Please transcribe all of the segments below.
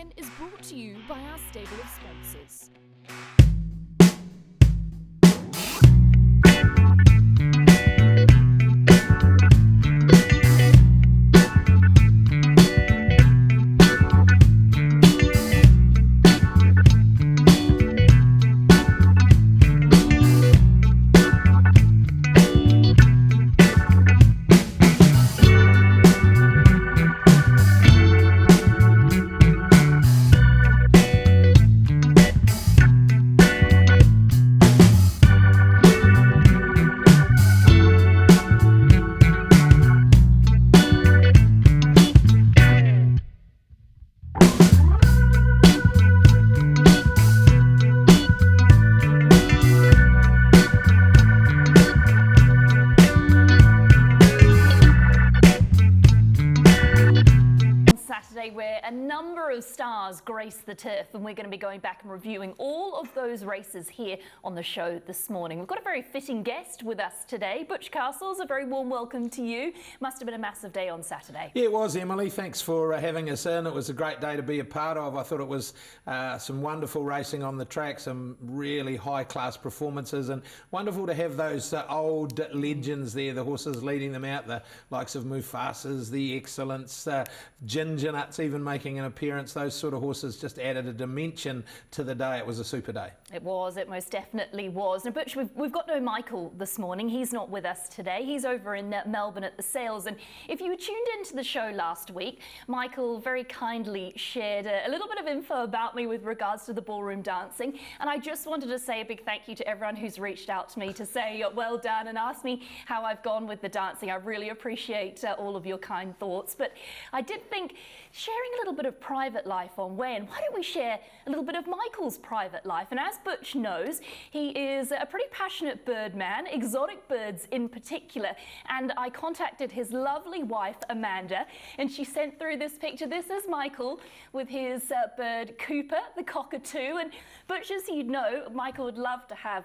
Champion is brought to you by our stable of sponsors. Where a number of stars grace the turf, and we're going to be going back and reviewing all of those races here on the show this morning. We've got a very fitting guest with us today. Butch Castles, a very warm welcome to you. Must have been a massive day on Saturday. Yeah, it was, Emily. Thanks for having us in. It was a great day to be a part of. I thought it was some wonderful racing on the track, some really high-class performances, and wonderful to have those old legends there, the horses leading them out, the likes of Mufasa's, the Excellence, Ginger Nuts even making an appearance. Those sort of horses just added a dimension to the day. It was a super day. It was, it most definitely was. Now, Butch, we've got no Michael this morning. He's not with us today. He's over in Melbourne at the sales. And if you tuned into the show last week, Michael very kindly shared a little bit of info about me with regards to the ballroom dancing. And I just wanted to say a big thank you to everyone who's reached out to me to say well done and ask me how I've gone with the dancing. I really appreciate all of your kind thoughts. But I did think sharing a little bit of private life on When, why don't we share a little bit of Michael's private life? And as Butch knows, he is a pretty passionate bird man, exotic birds in particular. And I contacted his lovely wife, Amanda, and she sent through this picture. This is Michael with his bird, Cooper, the cockatoo. And Butch, as you know, Michael would love to have,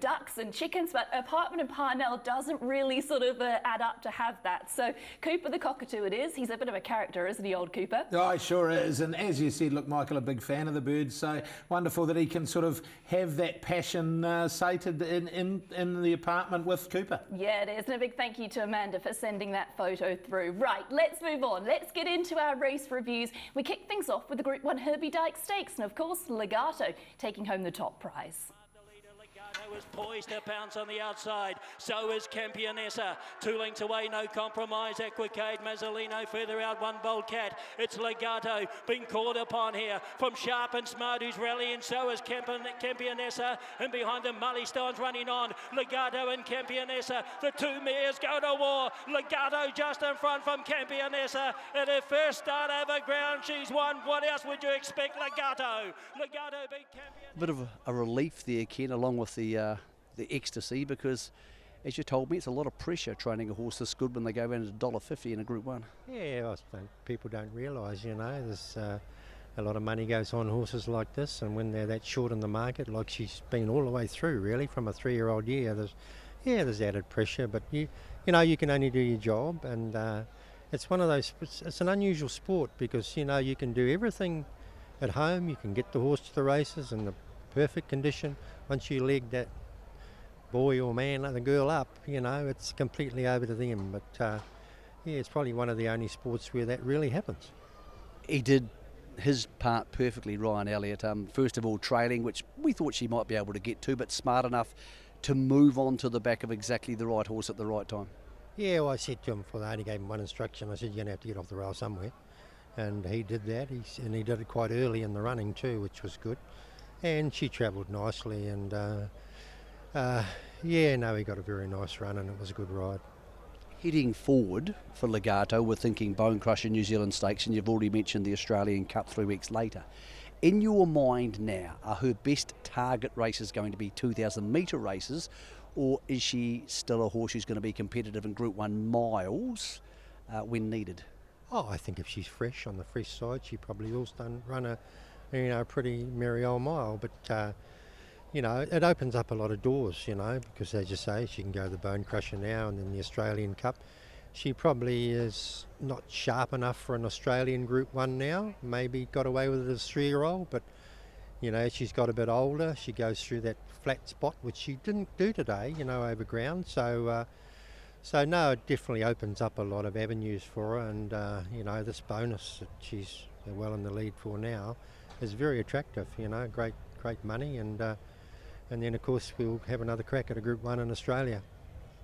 ducks and chickens, but apartment in Parnell doesn't really sort of add up to have that. So Cooper, the cockatoo it is. He's a bit of a character, isn't he, old Cooper? Oh, he sure is. And as you said, look, Michael, a big fan of the birds, so wonderful that he can sort of have that passion sated in the apartment with Cooper. Yeah, it is. And a big thank you to Amanda for sending that photo through. Right, let's move on. Let's get into our race reviews. We kick things off with the Group 1 Herbie Dyke Stakes, and of course, Legato taking home the top prize. Was poised to pounce on the outside. So is Campionessa. 2 lengths away, no compromise. Equicade, Mazzolino further out, one bold cat. It's Legato being called upon here from Sharp and Smart, who's rallying. So is Campionessa. And behind them, milestones running on. Legato and Campionessa. The two mares go to war. Legato just in front from Campionessa. At her first start over ground, she's won. What else would you expect? Legato beat Campionessa. A bit of a relief there, Ken, along with the ecstasy, because as you told me, it's a lot of pressure training a horse this good when they go around at $1.50 in a Group 1. Yeah, I think people don't realise, there's a lot of money goes on horses like this, and when they're that short in the market, like she's been all the way through really from a 3-year-old year, there's added pressure, but you can only do your job, and it's one of those, it's an unusual sport because you can do everything at home. You can get the horse to the races in the perfect condition. Once you leg that boy or man, the girl up, it's completely over to them. But it's probably one of the only sports where that really happens. He did his part perfectly, Ryan Elliott. First of all, trailing, which we thought she might be able to get to, but smart enough to move on to the back of exactly the right horse at the right time. Yeah, well, I said to him I only gave him one instruction. I said, you're going to have to get off the rail somewhere. And he did that, and he did it quite early in the running too, which was good. And she travelled nicely, and he got a very nice run, and it was a good ride. Heading forward for Legato, we're thinking Bone Crusher New Zealand Stakes, and you've already mentioned the Australian Cup 3 weeks later. In your mind now, are her best target races going to be 2,000 metre races, or is she still a horse who's going to be competitive in Group 1 miles when needed? Oh, I think if she's fresh, on the fresh side, she probably will run a pretty merry old mile. But, it opens up a lot of doors, because as you say, she can go to the Bone Crusher now and then the Australian Cup. she probably is not sharp enough for an Australian Group 1 now. Maybe got away with it as a 3-year-old, but you know, she's got a bit older. She goes through that flat spot, which she didn't do today, you know, over ground. So no, it definitely opens up a lot of avenues for her, and you know, this bonus that she's well in the lead for now is very attractive. You know, great money, and then of course we'll have another crack at a Group 1 in Australia.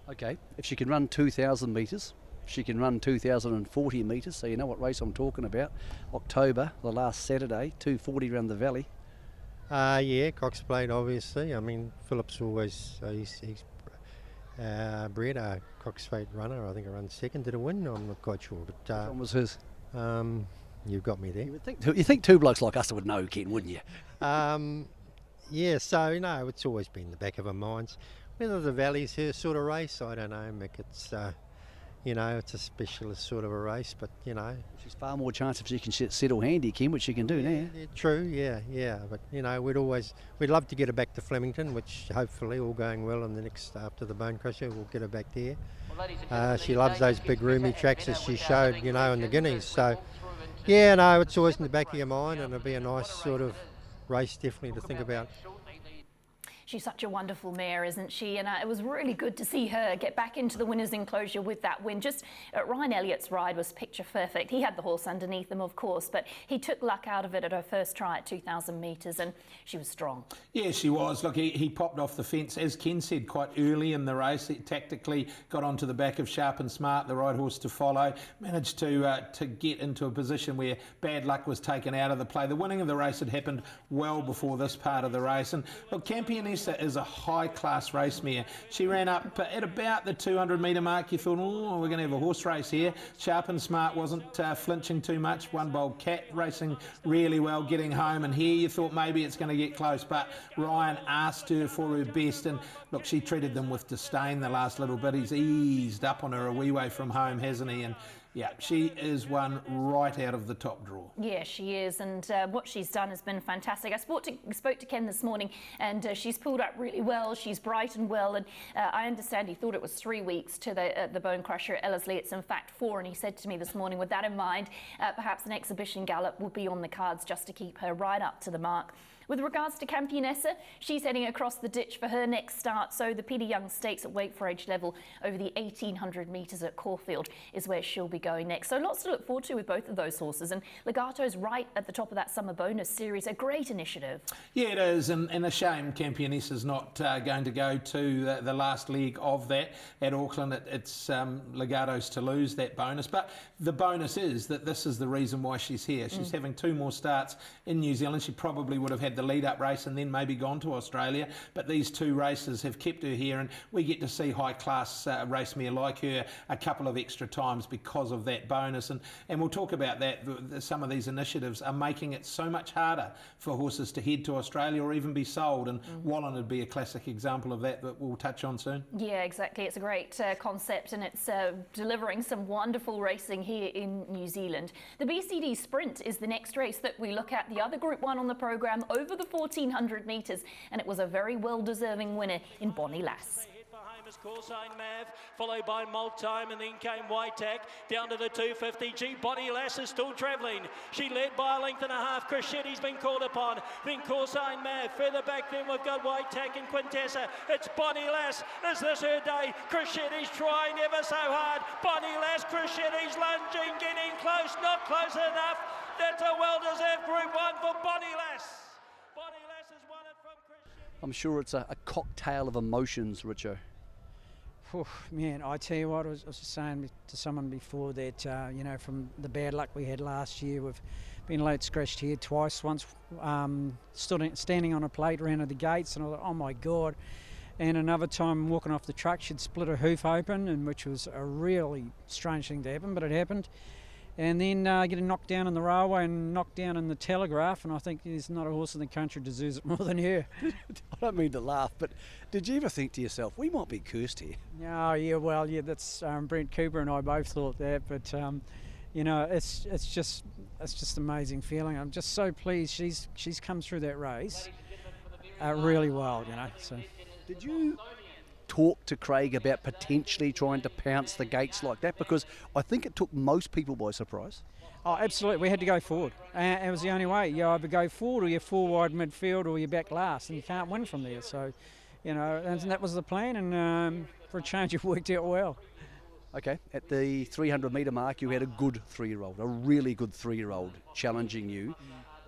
Okay, if she can run 2,000 metres, she can run 2,040 metres, so you know what race I'm talking about. October, the last Saturday, 240 around the valley. Yeah, Cox Plate, obviously. I mean, Phillips always, he's bred a Cox Plate runner. I think it runs second. Did it win? I'm not quite sure. But Which one was his? You've got me there. You think two blokes like us would know, Ken, wouldn't you? Yeah, so no, it's always been in the back of our minds. Whether the Valley's her sort of race, I don't know, Mick. It's, you know, it's a specialist sort of a race, but, you know. She's far more chance if she can settle handy, Ken, which she can do now. Yeah, true, yeah. But, you know, we'd love to get her back to Flemington, which hopefully, all going well in the next, after the Bone Crusher, we'll get her back there. She loves those big roomy tracks as she showed, you know, in the Guineas. So, yeah, no, it's always in the back of your mind, and it'll be a nice sort of race definitely to think about. She's such a wonderful mare, isn't she? And it was really good to see her get back into the winner's enclosure with that win. Just Ryan Elliott's ride was picture perfect. He had the horse underneath him, of course, but he took luck out of it at her first try at 2,000 metres, and she was strong. Yeah, she was. Look, he popped off the fence, as Ken said, quite early in the race. He tactically got onto the back of Sharp and Smart, the right horse to follow, managed to get into a position where bad luck was taken out of the play. The winning of the race had happened well before this part of the race. And look, Campionessa is a high-class race mare. She ran up at about the 200-metre mark. You thought, oh, we're going to have a horse race here. Sharp and Smart wasn't flinching too much. One Bold Cat racing really well, getting home. And here you thought maybe it's going to get close. But Ryan asked her for her best. And look, she treated them with disdain the last little bit. He's eased up on her a wee way from home, hasn't he? And yeah, she is one right out of the top draw. Yeah, she is, and what she's done has been fantastic. I spoke to Ken this morning, and she's pulled up really well. She's bright and well, and I understand he thought it was 3 weeks to the Bone Crusher at Ellerslie. It's in fact 4, and he said to me this morning, with that in mind, perhaps an exhibition gallop will be on the cards just to keep her right up to the mark. With regards to Campionessa, she's heading across the ditch for her next start, so the Peter Young Stakes at weight for age level over the 1,800 metres at Caulfield is where she'll be going next. So lots to look forward to with both of those horses, and Legato's right at the top of that summer bonus series, a great initiative. Yeah, it is, and a shame Campionessa's not going to go to the last leg of that at Auckland. It's Legato's to lose that bonus, but the bonus is that this is the reason why she's here. She's having 2 more starts in New Zealand. She probably would have had the lead-up race and then maybe gone to Australia, but these 2 races have kept her here, and we get to see high-class race mare like her a couple of extra times because of that bonus, and we'll talk about that. Some of these initiatives are making it so much harder for horses to head to Australia or even be sold, and Wallen would be a classic example of that we'll touch on soon. Yeah, exactly. It's a great concept, and it's delivering some wonderful racing here in New Zealand. The BCD Sprint is the next race that we look at, the other Group 1 on the programme, over the 1,400 metres, and it was a very well-deserving winner in Bonnie Lass. Coursign Mav, followed by Malt Time, and then came Whitetack down to the 250G. Bonnie Lass is still travelling. She led by a length and a half. Crescetti's been called upon. Then Coursign Mav. Further back then we've got Whitetack and Quintessa. It's Bonnie Lass. Is this her day? Crescetti's trying ever so hard. Bonnie Lass, Crescetti's lunging, getting close, not close enough. That's a well-deserved Group 1 for Bonnie Lass. Bonnie Lass has won it from Crescetti. I'm sure it's a cocktail of emotions, Richo. Oh, man, I tell you what, I was just saying to someone before that, you know, from the bad luck we had last year, we've been late scratched here twice. Once standing on a plate around at the gates, and I thought, oh my God. And another time walking off the truck, she'd split her hoof open, and which was a really strange thing to happen, but it happened. And then getting knocked down in the railway and knocked down in the Telegraph, and I think there's not a horse in the country deserves it more than her. I don't mean to laugh, but did you ever think to yourself, we might be cursed here? Oh, yeah, well, yeah, that's Brent Cooper and I both thought that, but you know, it's just amazing feeling. I'm just so pleased she's come through that race really well, you know. So, did you talked to Craig about potentially trying to pounce the gates like that? Because I think it took most people by surprise. Oh, absolutely. We had to go forward. It was the only way. You either go forward or you're full wide midfield or you're back last, and you can't win from there. So, and that was the plan, and for a change, it worked out well. Okay, at the 300-metre mark, you had a good 3-year-old, a really good 3-year-old challenging you.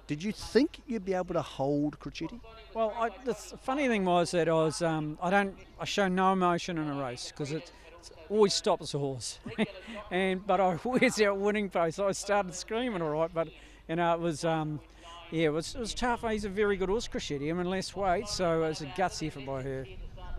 Did you think you'd be able to hold Crocetti? Well, the funny thing was that I show no emotion in a race because it always stops a horse, but I always out winning pace. I started screaming all right, but it was it was tough. He's a very good horse, Crocetti. I mean, less weight, so it was a guts effort by her.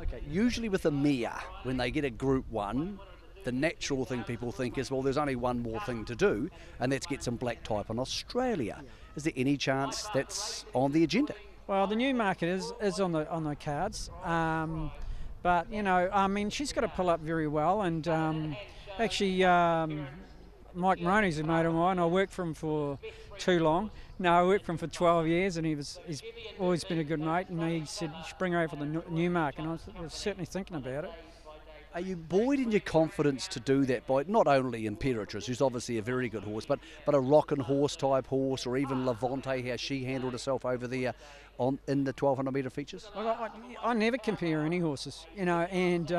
Okay, usually with a mare, when they get a Group 1, the natural thing people think is, well, there's only one more thing to do, and that's get some black type in Australia. Is there any chance that's on the agenda? Well, the new market is on the cards, but I mean, she's got to pull up very well. And actually, Mike Moroney's a mate of mine. I worked for him for too long. No, I worked for him for 12 years, and he's always been a good mate. And he said, bring her over for the new market, and I was certainly thinking about it. Are you buoyed in your confidence to do that by not only Imperatrice, who's obviously a very good horse, but a rockin' horse type horse, or even Levante, how she handled herself over there in the 1200 metre features? Well, I never compare any horses, and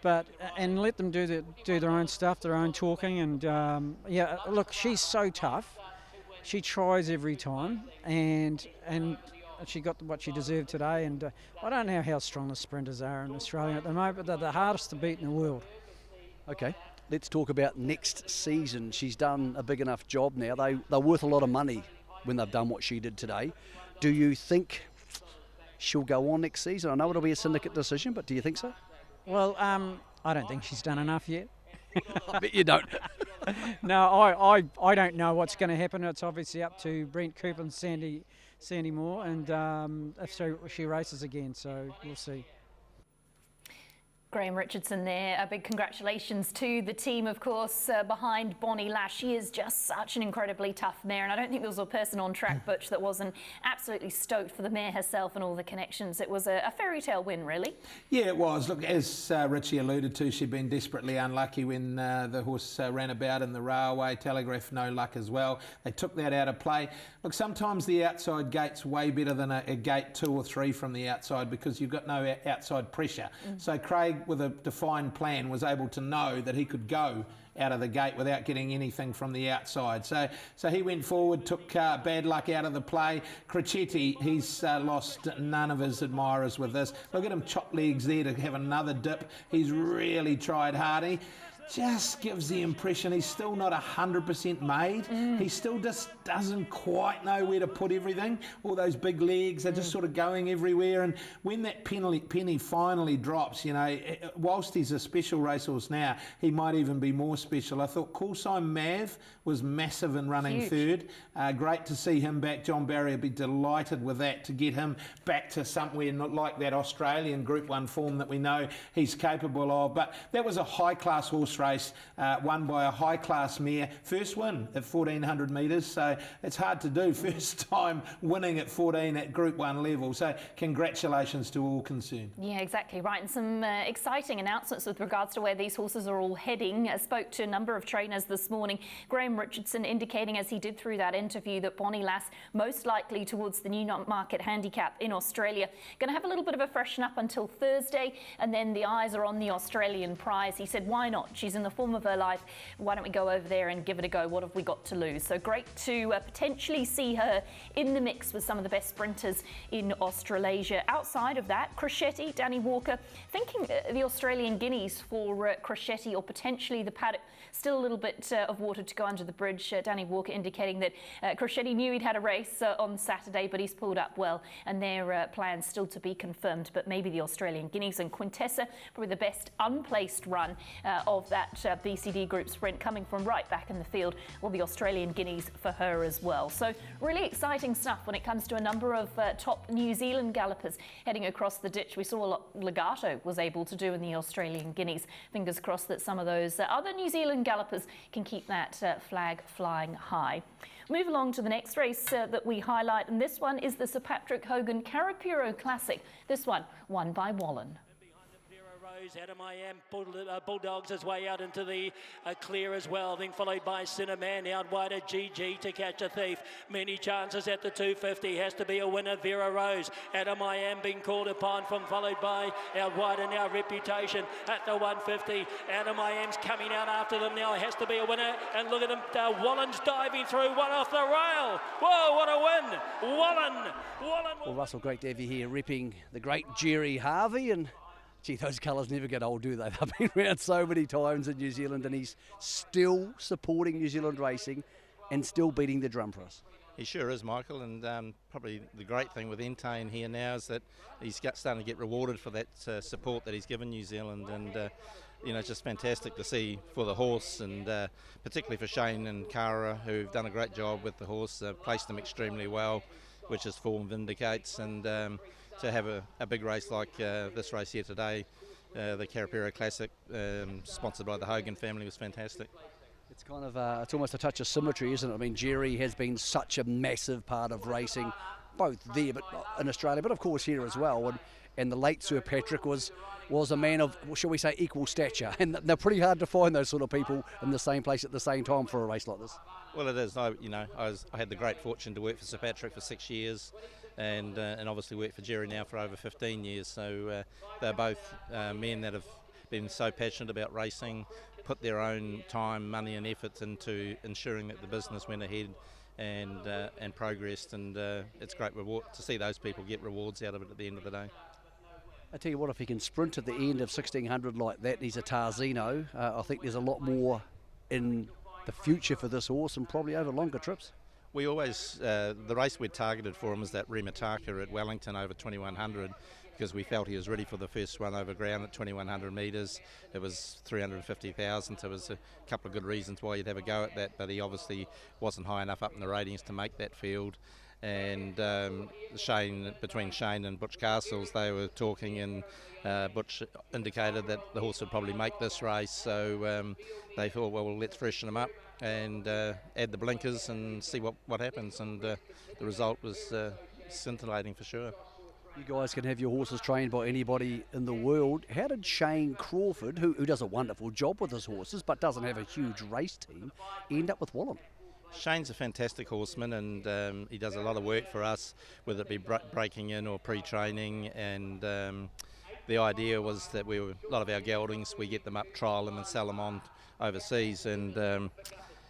let them do their own stuff, their own talking, and look, she's so tough. She tries every time, and she got what she deserved today, and I don't know how strong the sprinters are in Australia at the moment, but they're the hardest to beat in the world. Okay, let's talk about next season. She's done a big enough job now. They're worth a lot of money when they've done what she did today. Do you think she'll go on next season? I know it'll be a syndicate decision, but do you think so? Well, I don't think she's done enough yet. I bet you don't. No, I don't know what's going to happen. It's obviously up to Brent Cooper and Sandy Moore, and if she races again, so we'll see. Graham Richardson there. A big congratulations to the team, of course, behind Bonnie Lash. She is just such an incredibly tough mare, and I don't think there was a person on track, Butch, that wasn't absolutely stoked for the mare herself and all the connections. It was a fairy tale win, really. Yeah, it was. Look, as Richie alluded to, she'd been desperately unlucky when the horse ran about in the railway. Telegraph, no luck as well. They took that out of play. Look, sometimes the outside gate's way better than a gate 2 or 3 from the outside because you've got no outside pressure. So Craig, with a defined plan, was able to know that he could go out of the gate without getting anything from the outside. So he went forward, took bad luck out of the play. Crocetti, he's lost none of his admirers with this. Look at him chop legs there to have another dip. He's really tried hard. He just gives the impression he's still not 100% made. He still just doesn't quite know where to put everything. All those big legs are just sort of going everywhere, and when that penny finally drops, whilst he's a special racehorse now, he might even be more special. I thought Coolside Mav was massive in running third. Great to see him back. John Barry would be delighted with that, to get him back to somewhere not like that Australian Group 1 form that we know he's capable of. But that was a high-class horse race, won by a high-class mare. First win at 1,400 metres, so it's hard to do. First time winning at 14 at Group 1 level, so congratulations to all concerned. Yeah, exactly right. And some exciting announcements with regards to where these horses are all heading. I spoke to a number of trainers this morning. Graham Richardson indicating, as he did through that interview, that Bonnie Lass most likely towards the new market handicap in Australia. Going to have a little bit of a freshen up until Thursday, and then the eyes are on the Australian prize. He said, why not? She's in the form of her life. Why don't we go over there and give it a go? What have we got to lose? So great to potentially see her in the mix with some of the best sprinters in Australasia. Outside of that, Crocetti, Danny Walker, thinking the Australian Guineas for Crocetti, or potentially the paddock. Still a little bit of water to go under the bridge. Danny Walker indicating that Crocetti knew he'd had a race on Saturday, but he's pulled up well, and their plans still to be confirmed. But maybe the Australian Guineas, and Quintessa, probably the best unplaced run of that BCD Group Sprint, coming from right back in the field, will the Australian Guineas for her as well. So really exciting stuff when it comes to a number of top New Zealand gallopers heading across the ditch. We saw what Legato was able to do in the Australian Guineas. Fingers crossed that some of those other New Zealand gallopers can keep that flag flying high. Move along to the next race that we highlight, and this one is the Sir Patrick Hogan Kapiro Classic. This one won by Wallen. Adam I Am Bulldogs his way out into the clear as well, then followed by Cinnamon out wide at GG to catch a thief. Many chances at the 250, has to be a winner. Vera Rose, Adam I Am being called upon from, followed by out wide and our Reputation at the 150. Adam I Am's coming out after them now, has to be a winner, and look at him, Wallen's diving through, one off the rail. Whoa, what a win, Wallen. Well, Russell, great to have you here repping the great Jerry Harvey, and gee, those colours never get old, do they? They've been around so many times in New Zealand, and he's still supporting New Zealand racing and still beating the drum for us. He sure is, Michael, and probably the great thing with Entane here now is that he's starting to get rewarded for that support that he's given New Zealand, and you know, it's just fantastic to see for the horse, and particularly for Shane and Kara, who've done a great job with the horse, placed him extremely well, which his form vindicates, and to have a big race like this race here today, the Kapiro Classic, sponsored by the Hogan family, was fantastic. It's kind of, it's almost a touch of symmetry, isn't it? I mean, Jerry has been such a massive part of racing, both there but in Australia, but of course here as well. And the late Sir Patrick was a man of, shall we say, equal stature. And they're pretty hard to find those sort of people in the same place at the same time for a race like this. Well, it is. I had the great fortune to work for Sir Patrick for 6 years, and obviously worked for Jerry now for over 15 years. So they're both men that have been so passionate about racing, put their own time, money and effort into ensuring that the business went ahead and progressed, and it's great reward to see those people get rewards out of it at the end of the day. I tell you what, if he can sprint at the end of 1600 like that, he's a Tarzino. I think there's a lot more in the future for this horse, and probably over longer trips. We always, the race we'd targeted for him was that Remataka at Wellington over 2100, because we felt he was ready for the first run over ground at 2100 metres. It was 350,000, so there was a couple of good reasons why you'd have a go at that, but he obviously wasn't high enough up in the ratings to make that field. And between Shane and Butch Castles, they were talking, and Butch indicated that the horse would probably make this race, so they thought, well, let's freshen him up and add the blinkers and see what happens, and the result was scintillating for sure. You guys can have your horses trained by anybody in the world. How did Shane Crawford, who does a wonderful job with his horses but doesn't have a huge race team, end up with Wallen? Shane's a fantastic horseman, and he does a lot of work for us, whether it be breaking in or pre-training, and the idea was that a lot of our geldings, we get them up, trial them and sell them on overseas, and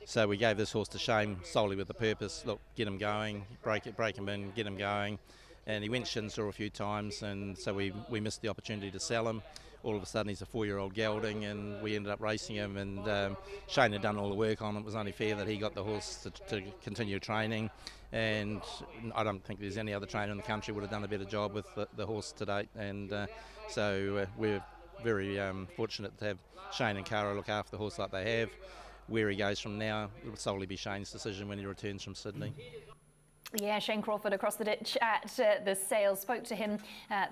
so we gave this horse to Shane solely with the purpose, look, get him going, break him in, get him going. And he went Shinsaw a few times, and so we missed the opportunity to sell him. All of a sudden he's a 4-year-old gelding, and we ended up racing him, and Shane had done all the work on him. It was only fair that he got the horse to continue training, and I don't think there's any other trainer in the country would have done a better job with the horse to date, and so we're very fortunate to have Shane and Kara look after the horse like they have. Where he goes from now, it will solely be Shane's decision when he returns from Sydney. Yeah, Shane Crawford across the ditch at the sales. Spoke to him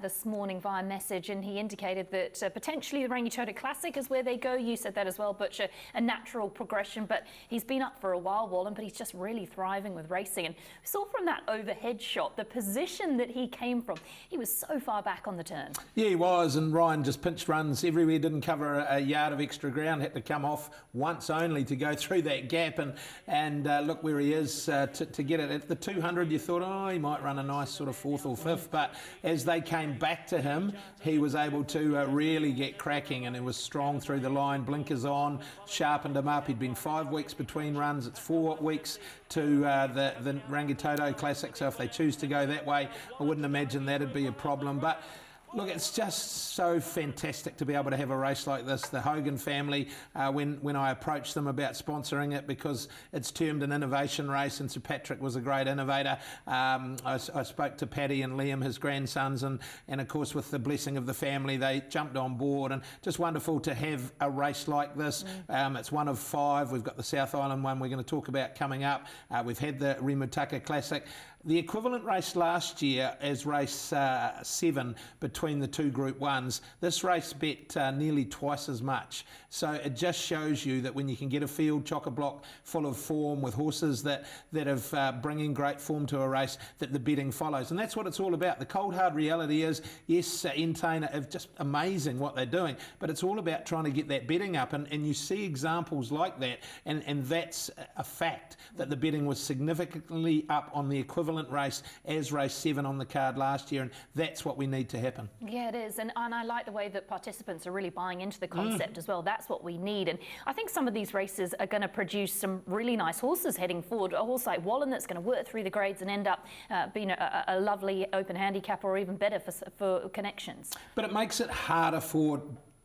this morning via message, and he indicated that potentially the Rangitoto Classic is where they go. You said that as well, Butch, a natural progression, but he's been up for a while, Wallen, but he's just really thriving with racing. And we saw from that overhead shot, the position that he came from. He was so far back on the turn. Yeah, he was, and Ryan just pinched runs everywhere, didn't cover a yard of extra ground, had to come off once only to go through that gap, and look where he is to get it at the 200. You thought, oh, he might run a nice sort of 4th or 5th, but as they came back to him, he was able to really get cracking, and it was strong through the line, blinkers on, sharpened him up. He'd been 5 weeks between runs. It's 4 weeks to the Rangitoto Classic, so if they choose to go that way, I wouldn't imagine that'd be a problem. But look, it's just so fantastic to be able to have a race like this. The Hogan family, when I approached them about sponsoring it, because it's termed an innovation race, and Sir Patrick was a great innovator, I spoke to Paddy and Liam, his grandsons, and of course with the blessing of the family, they jumped on board, and just wonderful to have a race like this. It's one of 5. We've got the South Island one we're going to talk about coming up. We've had the Remataka Classic. The equivalent race last year as race 7 between the two Group 1s, this race bet nearly twice as much. So it just shows you that when you can get a field chock-a-block full of form with horses that have bringing great form to a race, that the betting follows. And that's what it's all about. The cold hard reality is, yes, Entain are just amazing what they're doing, but it's all about trying to get that betting up. And you see examples like that, and that's a fact, that the betting was significantly up on the equivalent race as race 7 on the card last year, and that's what we need to happen. Yeah, it is, and I like the way that participants are really buying into the concept as well. That's what we need, and I think some of these races are going to produce some really nice horses heading forward. A horse like Wallen that's going to work through the grades and end up being a lovely open handicap, or even better for connections. But it makes it harder for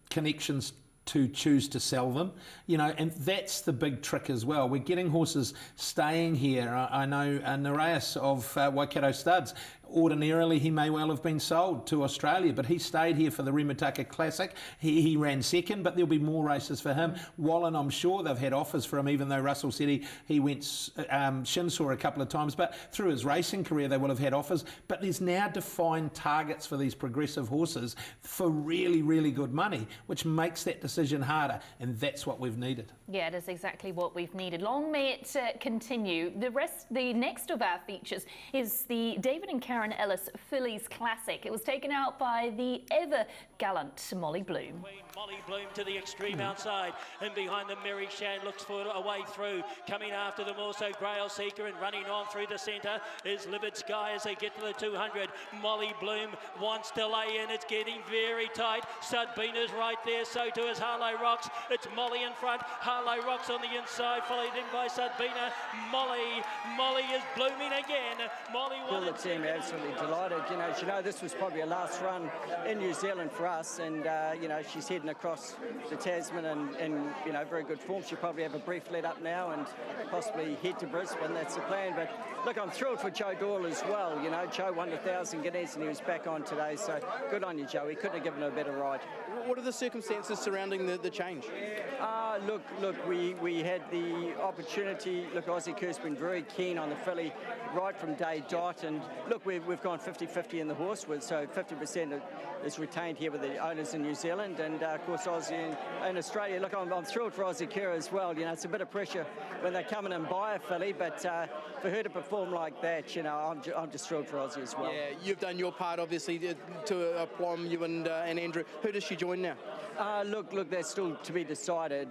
connections to choose to sell them, you know, and that's the big trick as well. We're getting horses staying here. I know Nereus of Waikato Studs, ordinarily he may well have been sold to Australia, but he stayed here for the Premierships Classic. He ran second, but there'll be more races for him. Wallen, I'm sure they've had offers for him, even though Russell said he went Shinsaw a couple of times, but through his racing career they will have had offers. But there's now defined targets for these progressive horses for really, really good money, which makes that decision harder, and that's what we've needed. Yeah, it is exactly what we've needed. Long may it continue. The next of our features is the David and Karen Ellis Phillies Classic. It was taken out by the ever gallant Molly Bloom. Molly Bloom to the extreme outside, and behind them Mary Shan looks for a way through. Coming after them also Grail Seeker, and running on through the centre is Livid Sky as they get to the 200. Molly Bloom wants to lay in. It's getting very tight. Sudbina's right there, so too is Harlow Rocks. It's Molly in front, Harlow Rocks on the inside, followed in by Sudbina. Molly is blooming again. Molly Well, the team are absolutely delighted. You know, this was probably a last run in New Zealand for us, and you know, she's heading across the Tasman and you know, very good form. She'll probably have a brief let up now and possibly head to Brisbane. That's the plan. But look, I'm thrilled for Joe Doyle as well. You know, Joe won 1,000 guineas and he was back on today, so good on you, Joe. He couldn't have given her a better ride. What are the circumstances surrounding the change? Look, we had the opportunity. Look, Aussie Kerr's been very keen on the filly right from day dot, and look, we've gone 50-50 in the horse with, so 50% is retained here with the owners in New Zealand, and of course Aussie in Australia. Look, I'm thrilled for Aussie Kerr as well. You know, it's a bit of pressure when they come in and buy a filly, but for her to perform like that, you know, I'm just thrilled for Aussie as well. Yeah, you've done your part, obviously, to Plum, you and Andrew. Who does she join now? Look, that's still to be decided.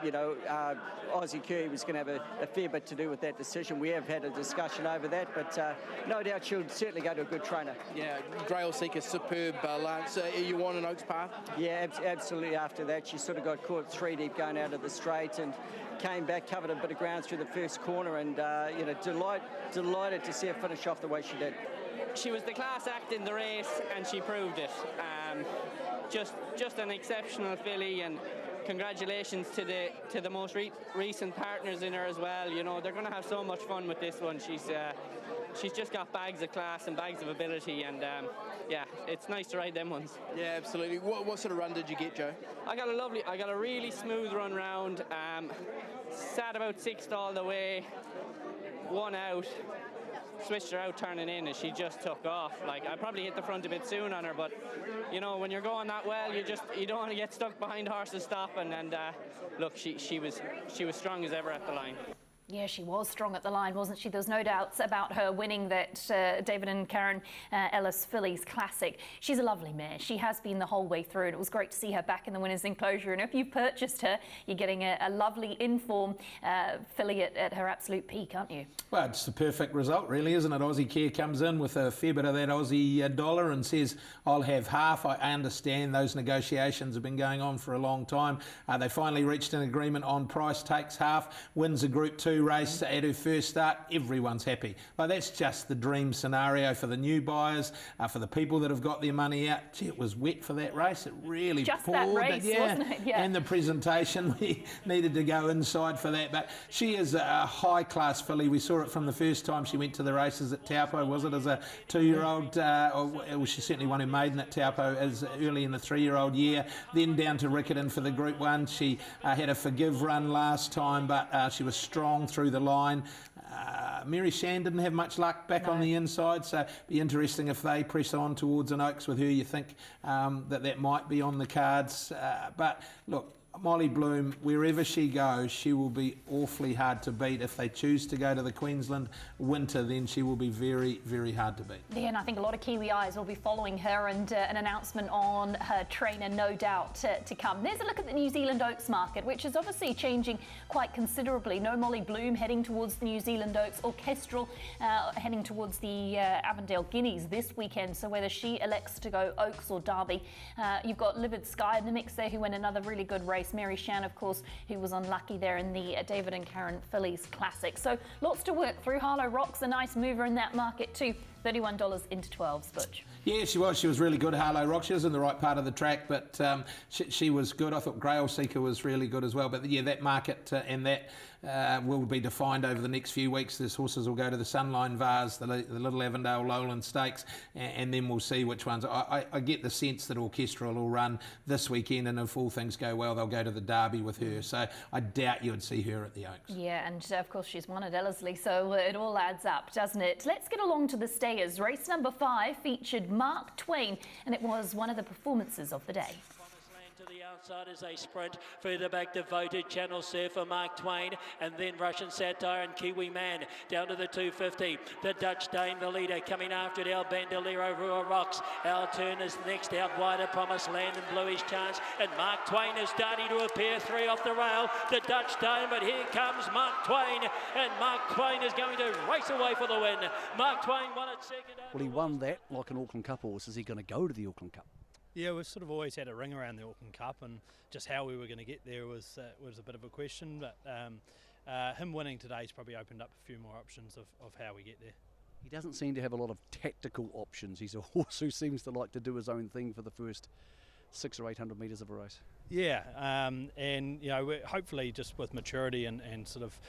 You know, Aussie Kerr was going to have a fair bit to do with that decision. We have had a discussion over that, but no doubt she'll certainly go to a good trainer. Yeah, Grail Seeker, superb, Lance. Are you on an Oaks path? Yeah, absolutely. After that, she sort of got caught 3 deep going out of the straight and came back, covered a bit of ground through the first corner, and you know, delighted to see her finish off the way she did. She was the class act in the race, and she proved it. Just an exceptional filly, and congratulations to the most recent partners in her as well. You know, they're going to have so much fun with this one. She's just got bags of class and bags of ability, and yeah, it's nice to ride them ones. Yeah, absolutely. What sort of run did you get, Joe? I got a really smooth run round. Sat about 6th all the way, 1 out. Switched her out turning in, and she just took off. Like, I probably hit the front a bit soon on her, but you know, when you're going that well, you don't want to get stuck behind horses stopping. And look, she was strong as ever at the line. Yeah, she was strong at the line, wasn't she? There's no doubts about her winning that David and Karen Ellis Phillies Classic. She's a lovely mare. She has been the whole way through, and it was great to see her back in the winner's enclosure. And if you've purchased her, you're getting a lovely in-form filly at her absolute peak, aren't you? Well, it's the perfect result, really, isn't it? Aussie Kerr comes in with a fair bit of that Aussie dollar and says, I'll have half. I understand those negotiations have been going on for a long time. They finally reached an agreement on price, takes half, wins a Group 2 race at her first start. Everyone's happy. Well, that's just the dream scenario for the new buyers, for the people that have got their money out. Gee, it was wet for that race. It really just poured. That race, wasn't it? Yeah. And the presentation, we needed to go inside for that. But she is a high-class filly. We saw it from the first time she went to the races at Taupo, was it, as a 2-year-old? Well, she certainly won her maiden at Taupo as early in the 3-year-old year. Then down to Riccarton for the Group 1. She had a forgive run last time, but she was strong through the line. Mary Shan didn't have much luck back on the inside, so be interesting if they press on towards an Oaks with her. You think that might be on the cards. But look, Molly Bloom, wherever she goes, she will be awfully hard to beat. If they choose to go to the Queensland Winter, then she will be very, very hard to beat. Yeah, and I think a lot of Kiwi eyes will be following her, and an announcement on her trainer, no doubt, to come. There's a look at the New Zealand Oaks market, which is obviously changing quite considerably. No Molly Bloom heading towards the New Zealand Oaks, Orchestral heading towards the Avondale Guineas this weekend, so whether she elects to go Oaks or Derby. You've got Livid Sky in the mix there, who went another really good race. Mary Shan, of course, who was unlucky there in the David and Karen Phillies Classic. So lots to work through. Harlow Rock's a nice mover in that market too. $31 into 12s, Butch. Yeah, she was. She was really good, Harlow Rock. She was in the right part of the track, but she was good. I thought Grail Seeker was really good as well. But yeah, that market and that will be defined over the next few weeks. These horses will go to the Sunline Vars, the Little Avondale Lowland Stakes, and then we'll see which ones. I get the sense that Orchestral will run this weekend, and if all things go well, they'll go to the Derby with her. So I doubt you would see her at the Oaks. Yeah, and of course she's won at Ellerslie, so it all adds up, doesn't it? Let's get along to the stayers. Race number 5 featured Mark Twain, and it was one of the performances of the day. To the outside as they sprint. Further back, Devoted, Channel Surfer, Mark Twain, and then Russian Satire and Kiwi Man down to the 250. The Dutch Dame, the leader, coming after it. El Bandolero, Rua Rocks. Al Turner's next out wider. Promise Land and Bluish Chance. And Mark Twain is starting to appear. 3 off the rail. The Dutch Dame, but here comes Mark Twain, and Mark Twain is going to race away for the win. Mark Twain won it second. Well, he won that like an Auckland Cup horse. Is he going to go to the Auckland Cup? Yeah, we've sort of always had a ring around the Auckland Cup, and just how we were going to get there was a bit of a question. But him winning today's probably opened up a few more options of how we get there. He doesn't seem to have a lot of tactical options. He's a horse who seems to like to do his own thing for the first 600 or 800 metres of a race. Yeah, and you know, hopefully just with maturity and sort of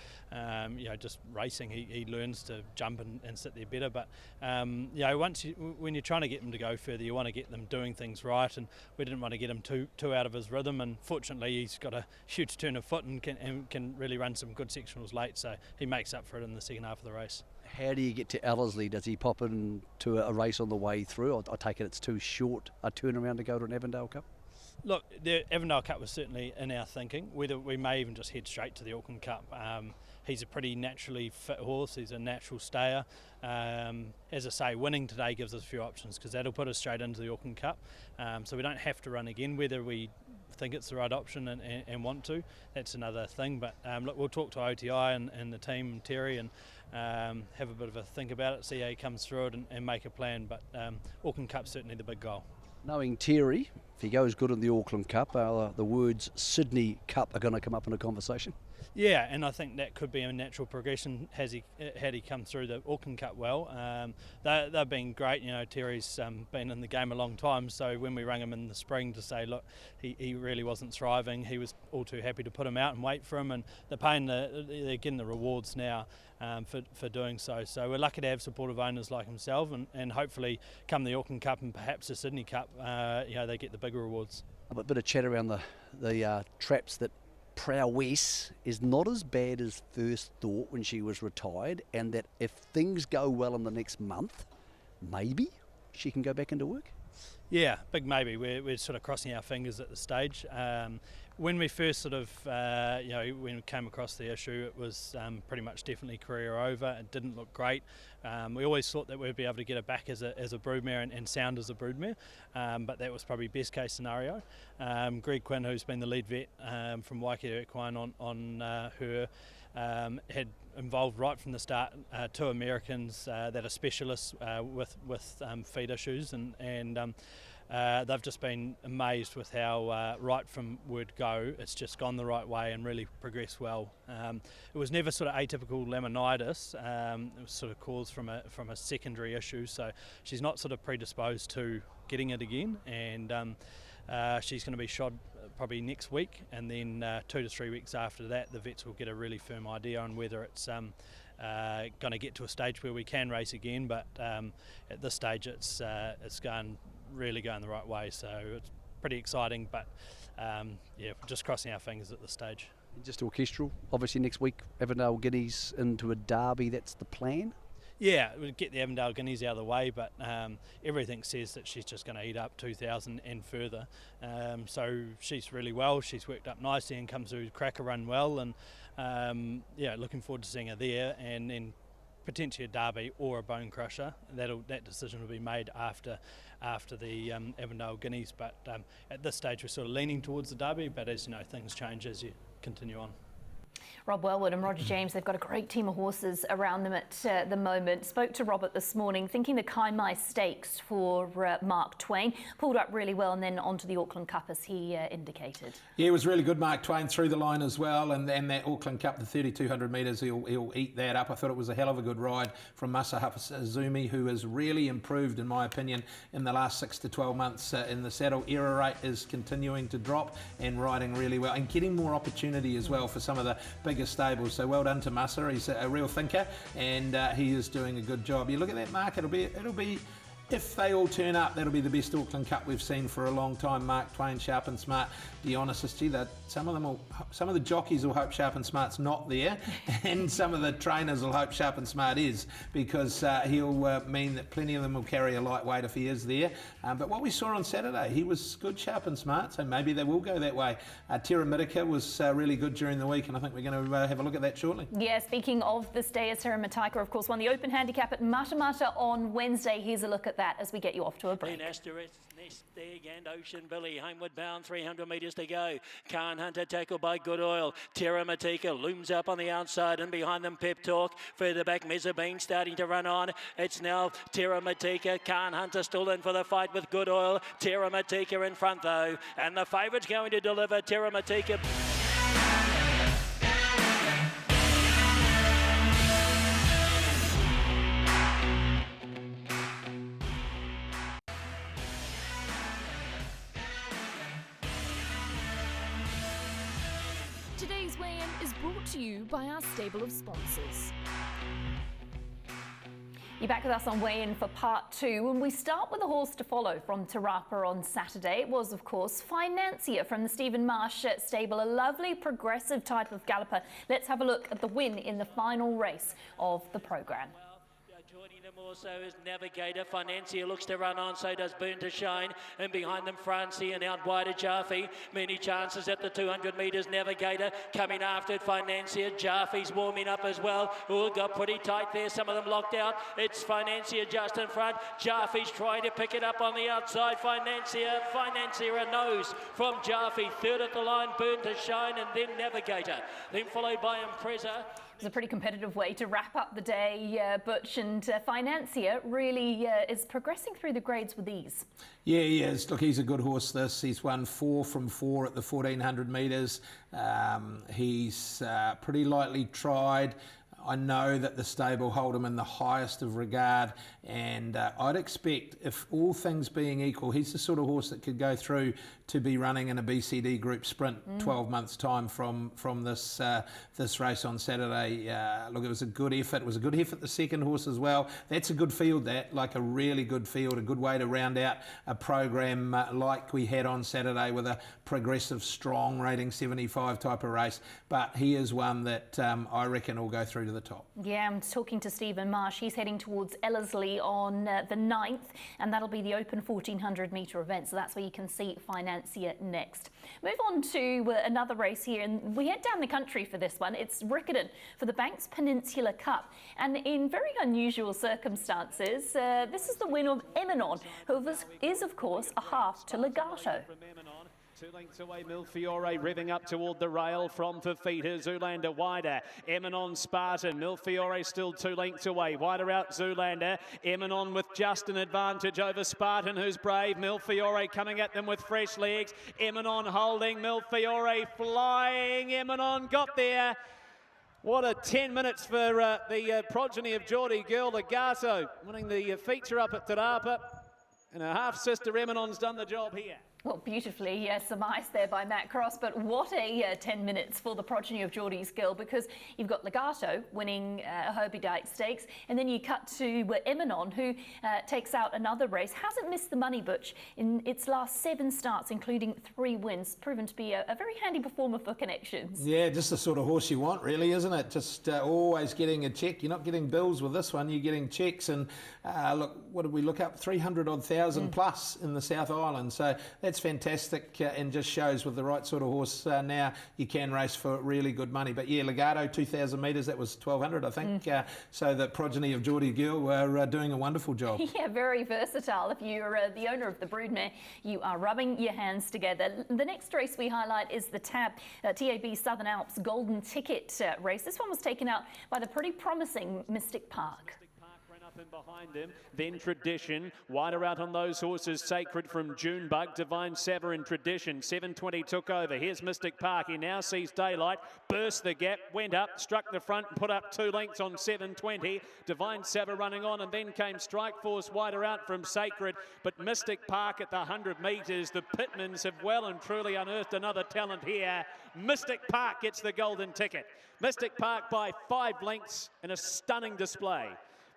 you know, just racing, he learns to jump and sit there better. But you know, when you're trying to get him to go further, you want to get them doing things right, and we didn't want to get him too out of his rhythm. And fortunately, he's got a huge turn of foot and can really run some good sectionals late, so he makes up for it in the second half of the race. How do you get to Ellerslie? Does he pop into a race on the way through? I take it it's too short a turnaround to go to an Avondale Cup? Look, the Avondale Cup was certainly in our thinking, whether we may even just head straight to the Auckland Cup. He's a pretty naturally fit horse, he's a natural stayer. As I say, winning today gives us a few options, because that'll put us straight into the Auckland Cup. So we don't have to run again, whether we think it's the right option and want to. That's another thing, but look, we'll talk to OTI and the team, Terry, and have a bit of a think about it, see how he comes through it and make a plan. But Auckland Cup's certainly the big goal. Knowing Terry, if he goes good in the Auckland Cup, the words Sydney Cup are going to come up in a conversation. Yeah, and I think that could be a natural progression had he come through the Auckland Cup well. They've been great. You know, Terry's been in the game a long time, so when we rang him in the spring to say, look, he really wasn't thriving, he was all too happy to put him out and wait for him, and they're getting the rewards now for doing so. So we're lucky to have supportive owners like himself, and hopefully come the Auckland Cup and perhaps the Sydney Cup, you know, they get the bigger rewards. A bit of chat around the traps that Prowess is not as bad as first thought when she was retired, and that if things go well in the next month, maybe she can go back into work? Yeah, big maybe. We're sort of crossing our fingers at this stage. When we first sort of, you know, when we came across the issue, it was pretty much definitely career over. It didn't look great. We always thought that we'd be able to get her back as a broodmare and sound as a broodmare, but that was probably best case scenario. Greg Quinn, who's been the lead vet from Waikato Equine on her, had involved right from the start 2 Americans that are specialists with feed issues, and they've just been amazed with how right from word go it's just gone the right way and really progressed well. It was never sort of atypical laminitis. It was sort of caused from a secondary issue, so she's not sort of predisposed to getting it again, and she's going to be shod probably next week, and then 2 to 3 weeks after that the vets will get a really firm idea on whether it's going to get to a stage where we can race again. But at this stage it's really going the right way, so it's pretty exciting. But yeah, just crossing our fingers at this stage. Just orchestral. Obviously next week, Avondale Guineas into a derby. That's the plan. Yeah, we'll get the Avondale Guineas out of the way, but everything says that she's just going to eat up 2,000 and further. So she's really well. She's worked up nicely and comes to crack a run well. And yeah, looking forward to seeing her there, and then potentially a derby or a bone crusher. That decision will be made after the Avondale Guineas. But at this stage, we're sort of leaning towards the derby. But as you know, things change as you continue on. Rob Wellwood and Roger James, they've got a great team of horses around them at the moment. Spoke to Robert this morning, thinking the Kaimai Stakes for Mark Twain pulled up really well, and then onto the Auckland Cup as he indicated. Yeah, it was really good. Mark Twain through the line as well, and that Auckland Cup, the 3,200 metres, he'll eat that up. I thought it was a hell of a good ride from Masahapa Azumi, who has really improved, in my opinion, in the last 6 to 12 months in the saddle. Error rate is continuing to drop and riding really well, and getting more opportunity as well for some of the bigger stables. So well done to Massa. He's a real thinker, and he is doing a good job. You look at that mark, it'll be if they all turn up, that'll be the best Auckland Cup we've seen for a long time. Mark Twain, Sharp and Smart. The honesty that some of the jockeys will hope Sharp and Smart's not there, and some of the trainers will hope Sharp and Smart is, because he'll mean that plenty of them will carry a lightweight if he is there. But what we saw on Saturday, he was good, Sharp and Smart, so maybe they will go that way. Terra Mitica was really good during the week, and I think we're going to have a look at that shortly. Yeah, speaking of this day, Terra Mitica, of course, won the Open Handicap at Matamata on Wednesday. Here's a look at that as we get you off to a break. Nest Egg and Ocean Billy, homeward bound, 300 metres to go. Khan Hunter tackled by Good Oil. Terra Mitica looms up on the outside, and behind them Pep Talk. Further back, Mezzabine starting to run on. It's now Terra Mitica. Khan Hunter still in for the fight with Good Oil. Terra Mitica in front though, and the favourite's going to deliver. Terra Mitica. Today's weigh-in is brought to you by our stable of sponsors. You're back with us on Weigh In for part 2, and we start with a horse to follow from Te Rapa on Saturday. It was, of course, Financier from the Stephen Marsh stable, a lovely progressive type of galloper. Let's have a look at the win in the final race of the programme. Joining them also is Navigator. Financier looks to run on, so does Burn to Shine. And behind them, Francie, and out wider Jaffe. Many chances at the 200 metres. Navigator coming after it. Financier. Jaffe's warming up as well. Oh, got pretty tight there. Some of them locked out. It's Financier just in front. Jaffe's trying to pick it up on the outside. Financier a nose from Jaffe. Third at the line, Burn to Shine, and then Navigator. Then followed by Impreza. It was a pretty competitive way to wrap up the day, Butch, and Financier really is progressing through the grades with ease. Yeah, he is. Look, he's a good horse, this. He's won 4 from 4 at the 1,400 metres. He's pretty lightly tried. I know that the stable hold him in the highest of regard, and I'd expect, if all things being equal, he's the sort of horse that could go through to be running in a BCD Group Sprint 12 months' time from this this race on Saturday. Look, it was a good effort. It was a good effort, the second horse as well. That's a good field, that, like a really good field, a good way to round out a program like we had on Saturday with a progressive, strong rating 75 type of race. But he is one that I reckon will go through to the top. Yeah, I'm talking to Stephen Marsh. He's heading towards Ellerslie on the 9th, and that'll be the open 1,400 metre event. So that's where you can see Financier next. Move on to another race here, and we head down the country for this one. It's Riccarton for the Banks Peninsula Cup, and in very unusual circumstances, this is the win of Eminon, who is of course a half to Legato. 2 lengths away, Milfiore revving up toward the rail from Fafita. Zoolander wider. Eminon Spartan. Milfiore still 2 lengths away. Wider out Zoolander. Eminon with just an advantage over Spartan, who's brave. Milfiore coming at them with fresh legs. Eminon holding. Milfiore flying. Eminon got there. What a 10 minutes for the progeny of Geordie Girl, Legato, winning the feature up at Te Rapa. And her half-sister Eminon's done the job here. Well, beautifully surmised there by Matt Cross, but what a 10 minutes for the progeny of Geordie's Girl, because you've got Legato winning Herbie Dyke Stakes, and then you cut to Eminon, who takes out another race. Hasn't missed the money, Butch, in its last 7 starts, including 3 wins. Proven to be a very handy performer for Connections. Yeah, just the sort of horse you want, really, isn't it? Just always getting a check. You're not getting bills with this one, you're getting checks. And look, what did we look up? 300,000 plus in the South Island. So that's fantastic, and just shows with the right sort of horse now you can race for really good money. But yeah, Legato, 2,000 metres, that was 1,200, I think. So the progeny of Geordie Girl were doing a wonderful job. Yeah, very versatile. If you're the owner of the broodmare, you are rubbing your hands together. The next race we highlight is the TAB Southern Alps Golden Ticket race. This one was taken out by the pretty promising Mystic Park. In behind him, then Tradition, wider out on those horses, Sacred from Junebug, Divine Saver in Tradition, 720 took over, here's Mystic Park, he now sees daylight, burst the gap, went up, struck the front and put up 2 lengths on 720, Divine Saver running on, and then came Strike Force wider out from Sacred, but Mystic Park at the 100 metres, the Pitmans have well and truly unearthed another talent here. Mystic Park gets the golden ticket. Mystic Park by 5 lengths in a stunning display.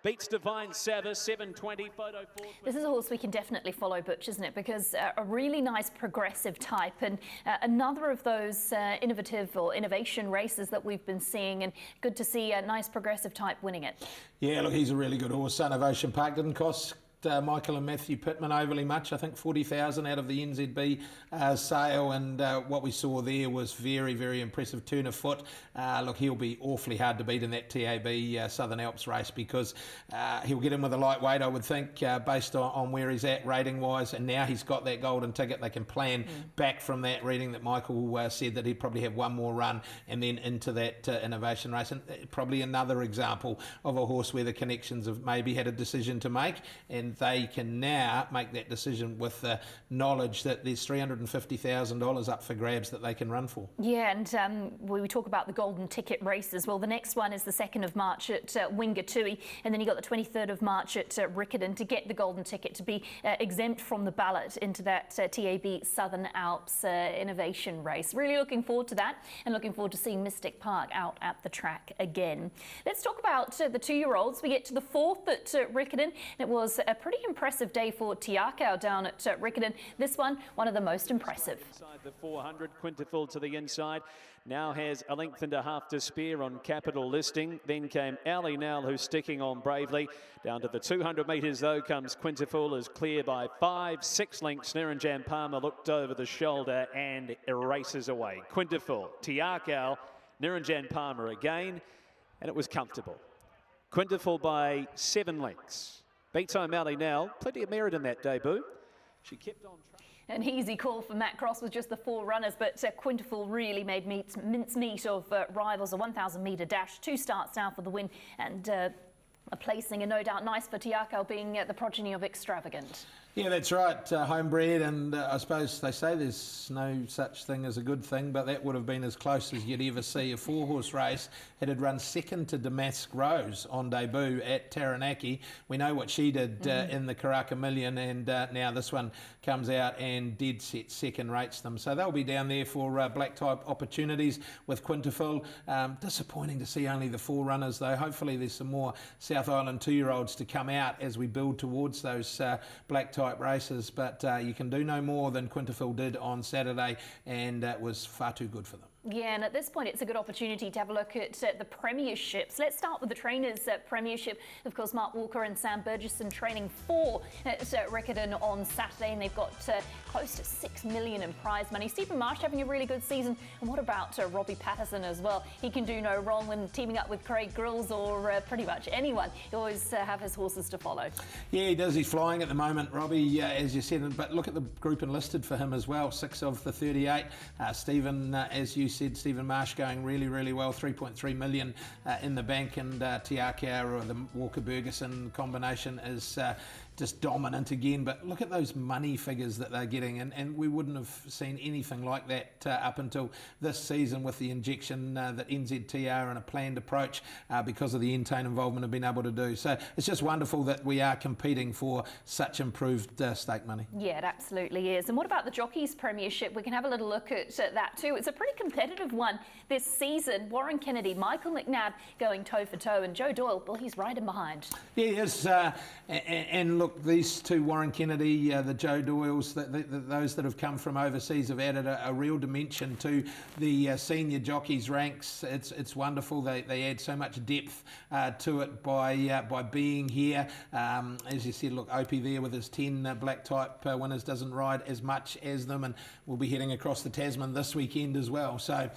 Beats Divine Saver, 720, photo 4. This is a horse we can definitely follow, Butch, isn't it? Because a really nice progressive type, and another of those innovative or innovation races that we've been seeing, and good to see a nice progressive type winning it. Yeah, look, he's a really good horse. Son of Ocean Park didn't cost Michael and Matthew Pittman overly much. I think 40,000 out of the NZB sale, and what we saw there was very, very impressive turn of foot. Look, he'll be awfully hard to beat in that TAB Southern Alps race, because he'll get in with a lightweight, I would think, based on where he's at rating wise, and now he's got that golden ticket. They can plan back from that reading that Michael said that he'd probably have one more run and then into that innovation race, and probably another example of a horse where the Connections have maybe had a decision to make, and they can now make that decision with the knowledge that there's $350,000 up for grabs that they can run for. Yeah, and we talk about the golden ticket races. Well, the next one is the 2nd of March at Wingatui, and then you got the 23rd of March at Riccarton to get the golden ticket, to be exempt from the ballot into that TAB Southern Alps innovation race. Really looking forward to that, and looking forward to seeing Mystic Park out at the track again. Let's talk about the 2-year-olds. We get to the 4th at Riccarton. It was a pretty impressive day for Tiakau down at Riccarton. This one of the most impressive. Inside the 400, Quinterful to the inside. Now has a length and a half to spare on Capital Listing. Then came Ali Nell, who's sticking on bravely. Down to the 200 metres, though, comes Quinterful, is clear by 5-6 lengths. Niranjan Palmer looked over the shoulder and erases away. Quinterful, Tiakau, Niranjan Palmer again, and it was comfortable. Quinterful by 7 lengths. Beats O'Malley now. Plenty of merit in that debut. She kept on track. An easy call for Matt Cross with just the 4 runners, but Quinterful really made mincemeat of rivals. A 1,000 metre dash, 2 starts now for the win, and a placing, and no doubt nice for Tiakau, being the progeny of Extravagant. Yeah, that's right, homebred, and I suppose they say there's no such thing as a good thing, but that would have been as close as you'd ever see. A 4-horse race. It had run 2nd to Damask Rose on debut at Taranaki. We know what she did in the Karaka Million, and now this one comes out and dead set 2nd rates them. So they'll be down there for black type opportunities with Quinterful. Disappointing to see only the 4 runners, though. Hopefully there's some more South Island 2-year-olds to come out as we build towards those black type races, but you can do no more than Quinterful did on Saturday, and it was far too good for them. Yeah, and at this point it's a good opportunity to have a look at the Premierships. Let's start with the trainers Premiership. Of course, Mark Walker and Sam Burgesson training 4 at Riccarton on Saturday, and they've got close to $6 million in prize money. Stephen Marsh having a really good season, and what about Robbie Patterson as well? He can do no wrong when teaming up with Craig Grills or pretty much anyone. He always have his horses to follow. Yeah, he does. He's flying at the moment, Robbie, as you said, but look at the group enlisted for him as well. 6 of the 38. Stephen, as you said, Stephen Marsh going really, really well. 3.3 million in the bank, and Tiakau, or the Walker Burgesson combination, is just dominant again. But look at those money figures that they're getting, and we wouldn't have seen anything like that up until this season with the injection that NZTR and a planned approach because of the Entone involvement have been able to do. So it's just wonderful that we are competing for such improved stake money. Yeah, it absolutely is. And what about the Jockeys Premiership? We can have a little look at that too. It's a pretty competitive one this season. Warren Kennedy, Michael McNabb going toe for toe, and Joe Doyle, well, he's right in behind. Yeah, he is. And look, these two, Warren Kennedy, the Joe Doyles, those that have come from overseas have added a real dimension to the senior jockeys ranks. It's wonderful. They add so much depth to it by being here. As you said, look, Opie there with his 10 black type winners doesn't ride as much as them, and we'll be heading across the Tasman this weekend as well. So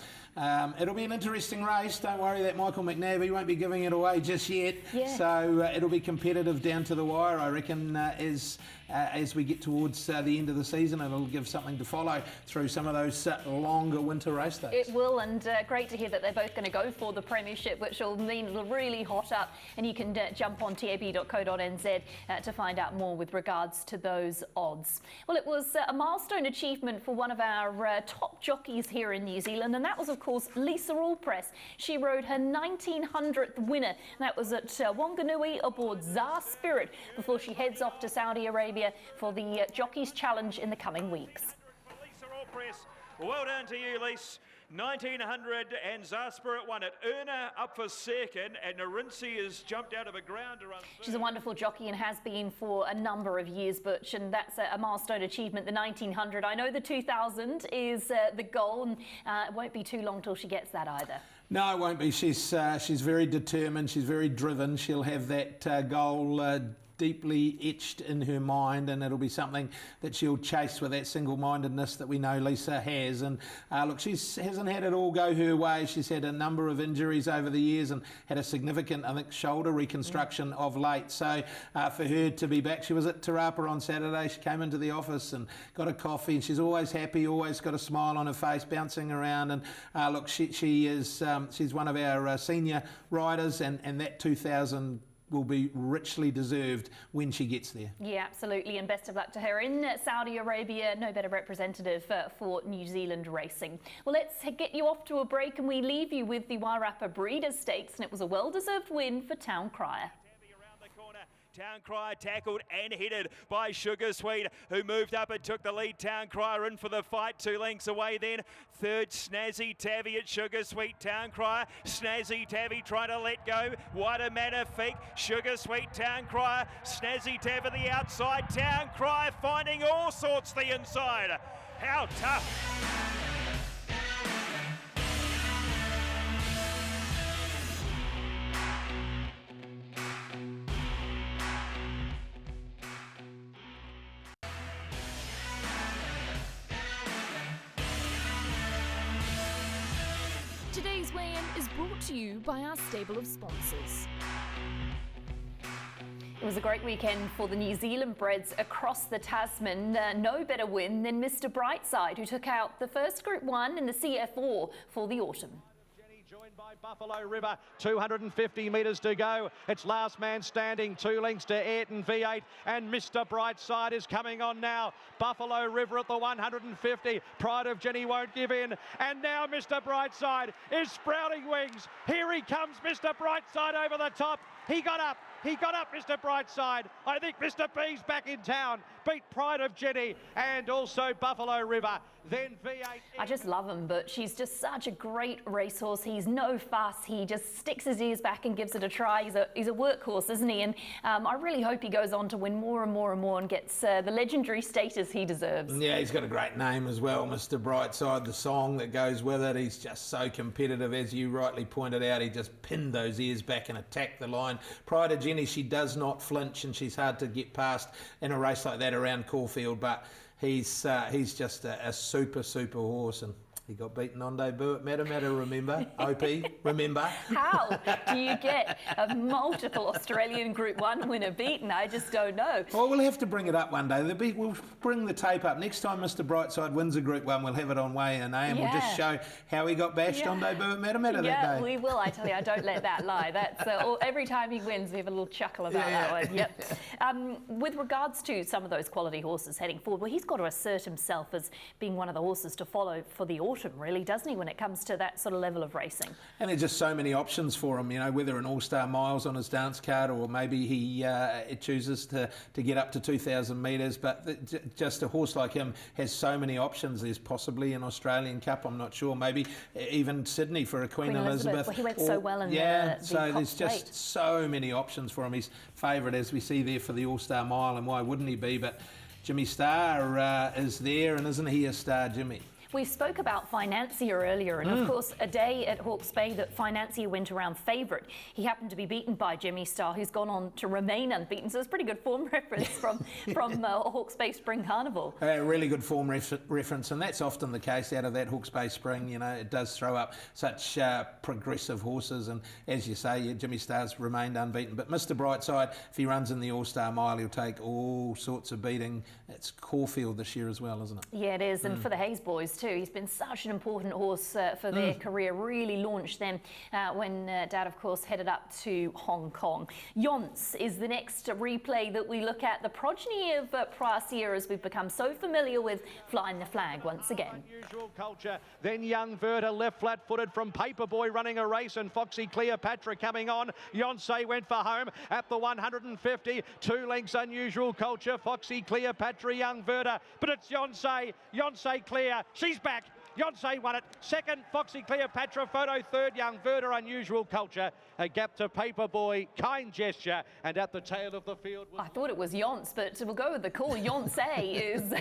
it'll be an interesting race. Don't worry that Michael McNabb, he won't be giving it away just yet. Yeah. So it'll be competitive down to the wire, I reckon, as we get towards the end of the season. It'll give something to follow through some of those longer winter race days. It will, and great to hear that they're both going to go for the Premiership, which will mean it'll really hot up, and you can jump on tab.co.nz to find out more with regards to those odds. Well, it was a milestone achievement for one of our top jockeys here in New Zealand, and that was, of course, Lisa Allpress. She rode her 1900th winner. That was at Wanganui aboard Tsar Spirit before she heads off to Saudi Arabia for the Jockeys Challenge in the coming weeks. Lisa Allpress, well done to you, Lise. 1900 and Tsar Spirit won it. Erna up for second, and Narinci has jumped out of a ground to run third. She's a wonderful jockey and has been for a number of years, Butch, and that's a milestone achievement, the 1900. I know the 2000 is the goal, and it won't be too long till she gets that either. No, it won't be. She's very determined. She's very driven. She'll have that goal deeply etched in her mind, and it'll be something that she'll chase with that single-mindedness that we know Lisa has. And look, she hasn't had it all go her way. She's had a number of injuries over the years and had a significant, I think, shoulder reconstruction of late. So for her to be back, she was at Rapa on Saturday. She came into the office and got a coffee, and she's always happy, always got a smile on her face, bouncing around. And look, she's one of our senior riders, and that 2000 will be richly deserved when she gets there. Yeah, absolutely, and best of luck to her in Saudi Arabia. No better representative for New Zealand racing. Well, let's get you off to a break, and we leave you with the Wairarapa Breeders' Stakes, and it was a well-deserved win for Town Crier. Town Crier tackled and headed by Sugar Sweet, who moved up and took the lead. Town Crier in for the fight, 2 lengths away then. Third, Snazzy Tabby at Sugar Sweet. Town Crier, Snazzy Tabby trying to let go. Wider Magnifique, Sugar Sweet, Town Crier, Snazzy Tabby the outside. Town Crier finding all sorts the inside. How tough. Today's weigh-in is brought to you by our stable of sponsors. It was a great weekend for the New Zealand breds across the Tasman. No better win than Mr. Brightside, who took out the first Group 1 in the CF4 for the autumn. Joined by Buffalo River, 250 metres to go. It's last man standing, 2 lengths to Ayrton V8, and Mr. Brightside is coming on now. Buffalo River at the 150. Pride of Jenny won't give in, and now Mr. Brightside is sprouting wings. Here he comes, Mr. Brightside over the top. He got up, Mr. Brightside. I think Mr. B's back in town. Beat Pride of Jenny and also Buffalo River. Then V8. I just love him, but she's just such a great racehorse. He's no fuss. He just sticks his ears back and gives it a try. He's a workhorse, isn't he? And I really hope he goes on to win more and more and more and gets the legendary status he deserves. Yeah, he's got a great name as well, Mr. Brightside. The song that goes with it, he's just so competitive. As you rightly pointed out, he just pinned those ears back and attacked the line. Pride of Jenny, she does not flinch, and she's hard to get past in a race like that around Caulfield, but he's just a super horse, and He got beaten on debut at Matamata, remember? OP, remember? How do you get a multiple Australian Group 1 winner beaten? I just don't know. Well, we'll have to bring it up one day. We'll bring the tape up. Next time Mr. Brightside wins a Group 1, we'll have it on Way and we'll just show how he got bashed on debut at Matamata that day. Yeah, we will. I tell you, I don't let that lie. That's every time he wins, we have a little chuckle about that one. Yep. With regards to some of those quality horses heading forward, well, he's got to assert himself as being one of the horses to follow for the autumn, really, doesn't he, when it comes to that sort of level of racing? And there's just so many options for him, you know, whether an All-Star Miles on his dance card or maybe he chooses to get up to 2,000 metres. But just a horse like him has so many options. There's possibly an Australian Cup, I'm not sure, maybe even Sydney for a Queen Elizabeth. Well, he went so well in so there's just so many options for him. He's favourite, as we see there, for the All-Star Mile, and why wouldn't he be? But Jimmy Star is there, and isn't he a star, Jimmy? We spoke about Financier earlier, and of course, a day at Hawke's Bay that Financier went around favourite. He happened to be beaten by Jimmy Star, who's gone on to remain unbeaten. So it's pretty good form reference from Hawke's Bay Spring Carnival. Really good form reference, and that's often the case out of that Hawke's Bay Spring. You know, it does throw up such progressive horses, and as you say, Jimmy Star's remained unbeaten. But Mr. Brightside, if he runs in the All-Star Mile, he'll take all sorts of beating. It's Caulfield this year as well, isn't it? Yeah, it is, and for the Hayes boys too. He's been such an important horse for their career, really launched them when Dad, of course, headed up to Hong Kong. Yonce is the next replay that we look at, the progeny of Prasia, as we've become so familiar with flying the flag once again. Unusual Culture, then Young Verta, left flat-footed from Paperboy running a race, and Foxy Cleopatra coming on. Yonce went for home at the 150, 2 lengths Unusual Culture, Foxy Cleopatra, Young Verta, but it's Yonce clear, she's back. Yonce won it. Second, Foxy Cleopatra. Photo third, Young Verta, Unusual Culture. A gap to Paperboy, Kind Gesture. And at the tail of the field... I thought it was Yonce, but we'll go with the call. Yonce is...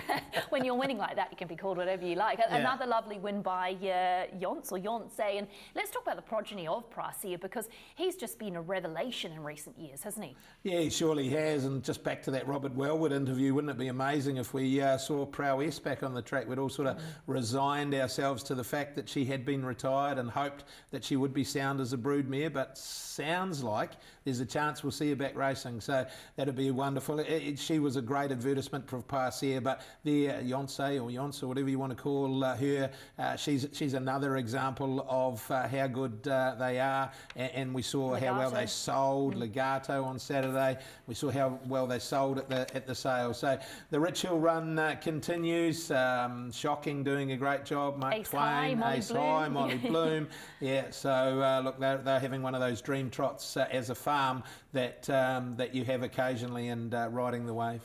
when you're winning like that, you can be called whatever you like. Yeah. Another lovely win by Yonce or Yonce. And let's talk about the progeny of Prasia, because he's just been a revelation in recent years, hasn't he? Yeah, he surely has. And just back to that Robert Wellwood interview, wouldn't it be amazing if we saw Prowess back on the track? We'd all sort of resigned ourselves to the fact that she had been retired and hoped that she would be sound as a broodmare, but sounds like there's a chance we'll see her back racing, so that'd be wonderful. She was a great advertisement for Prasia, but there, Yonce or whatever you want to call her, she's another example of how good they are, and we saw Legato. how well they sold Legato on Saturday. We saw how well they sold at the sale. So the Rich Hill run continues. Shocking, doing a great job. Mark Ace Twain, High, Ace High, Molly Bloom. Yeah, so look, they're having one of those dream trots as a farm that you have occasionally, and riding the wave.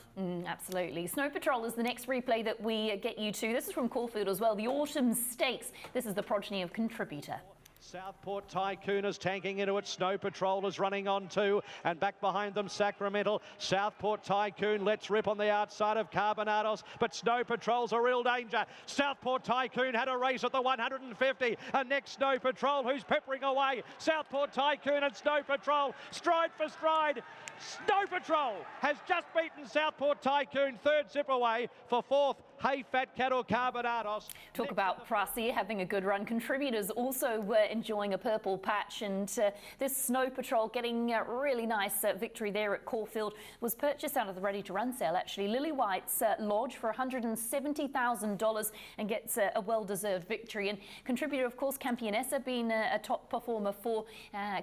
Absolutely. Snow Patrol is the next replay that we get you to. This is from Caulfield as well. The Autumn Stakes. This is the progeny of Contributor. Southport Tycoon is tanking into it. Snow Patrol is running on too, and back behind them Sacramental. Southport Tycoon lets rip on the outside of Carbonados, but Snow Patrol's a real danger. Southport Tycoon had a race at the 150, and next Snow Patrol, who's peppering away. Southport Tycoon and Snow Patrol, stride for stride. Snow Patrol has just beaten Southport Tycoon, third zip away for fourth. Hey Fat Cattle Carbonados. Talk about Prasia having a good run. Contributors also were enjoying a purple patch, and this Snow Patrol getting a really nice victory there at Caulfield. Was purchased out of the ready to run sale actually. Lily White's Lodge for $170,000 and gets a well-deserved victory. And Contributor, of course, Campionessa being a top performer for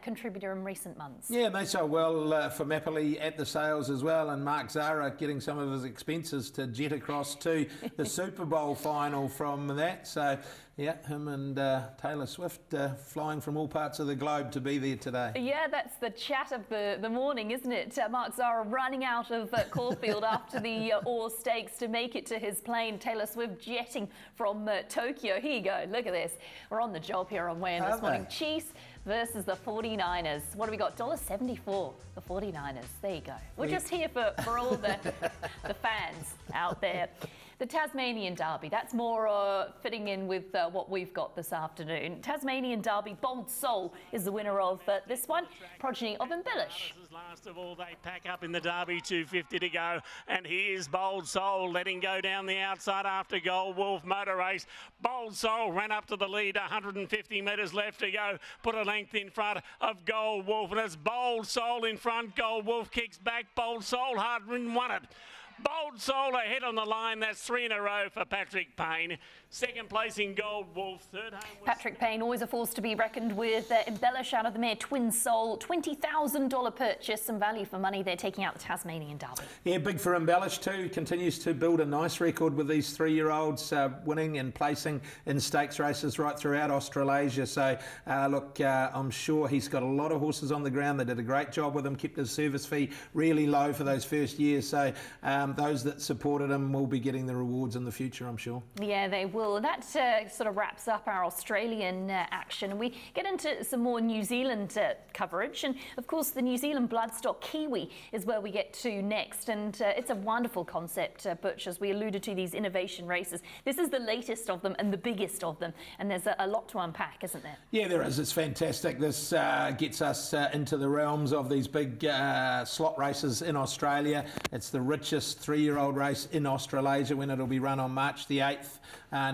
Contributor in recent months. Yeah, they sold well for Mapoli at the sales as well, and Mark Zara getting some of his expenses to jet across to the Super Bowl final from that. So yeah, him and Taylor Swift flying from all parts of the globe to be there today. Yeah, that's the chat of the morning, isn't it? Mark Zara running out of Caulfield after the Orr Stakes to make it to his plane. Taylor Swift jetting from Tokyo. Here you go, look at this. We're on the job here on Weigh In this morning. Chiefs versus the 49ers. What do we got? $1.74, the 49ers. There you go. We're just here for all the fans out there. The Tasmanian Derby, that's more fitting in with what we've got this afternoon. Tasmanian Derby, Bold Soul is the winner of this one, progeny of Embellish. Last of all, they pack up in the Derby, 250 to go. And here's Bold Soul letting go down the outside after Gold Wolf Motor Race. Bold Soul ran up to the lead, 150 metres left to go. Put a length in front of Gold Wolf, and it's Bold Soul in front. Gold Wolf kicks back. Bold Soul hard and won it. Bold Soul ahead on the line. That's 3 in a row for Patrick Payne. Second place in Gold Wolf. Third home was Patrick Payne, always a force to be reckoned with. Embellish out of the mare Twin Soul, $20,000 purchase. Some value for money there, taking out the Tasmanian Derby. Yeah, big for Embellish too. Continues to build a nice record with these 3-year-olds winning and placing in stakes races right throughout Australasia. So look, I'm sure he's got a lot of horses on the ground. They did a great job with him, kept his service fee really low for those first years. So those that supported him will be getting the rewards in the future, I'm sure. Yeah, they will. That sort of wraps up our Australian action, and we get into some more New Zealand coverage. And of course, the New Zealand Bloodstock Kiwi is where we get to next, and it's a wonderful concept, Butch, as we alluded to, these innovation races. This is the latest of them and the biggest of them, and there's a lot to unpack, isn't there? Yeah, there is. It's fantastic. This gets us into the realms of these big slot races in Australia. It's the richest 3-year-old race in Australasia, when it'll be run on March the 8th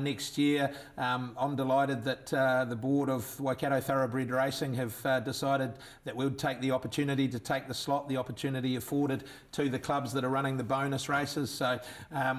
next year. I'm delighted that the board of Waikato Thoroughbred Racing have decided that we'll take the opportunity to take the slot, the opportunity afforded to the clubs that are running the bonus races. So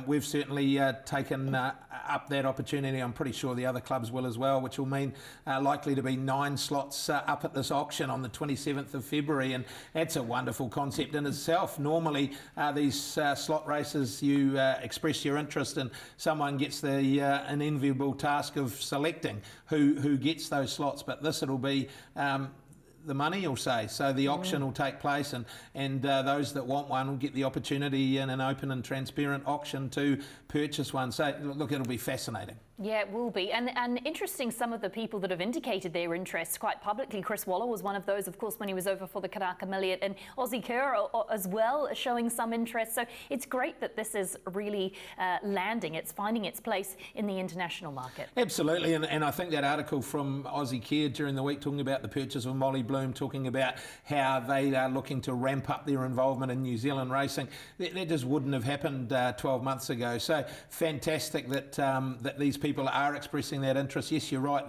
we've certainly taken up that opportunity. I'm pretty sure the other clubs will as well, which will mean likely to be 9 slots up at this auction on the 27th of February. And that's a wonderful concept in itself. Normally these slot races, you express your interest and someone gets the an enviable task of selecting who gets those slots, but this it'll be the money, you'll say. So the auction will take place, and those that want one will get the opportunity in an open and transparent auction to purchase one. So look, it'll be fascinating. Yeah, it will be. And interesting, some of the people that have indicated their interest quite publicly. Chris Waller was one of those, of course, when he was over for the Karaka Milliot, and Aussie Kerr as well, showing some interest. So it's great that this is really landing. It's finding its place in the international market. Absolutely, and I think that article from Aussie Kerr during the week talking about the purchase of Molly Bloom, talking about how they are looking to ramp up their involvement in New Zealand racing, that just wouldn't have happened 12 months ago. So fantastic that that these people are expressing that interest. Yes, you're right.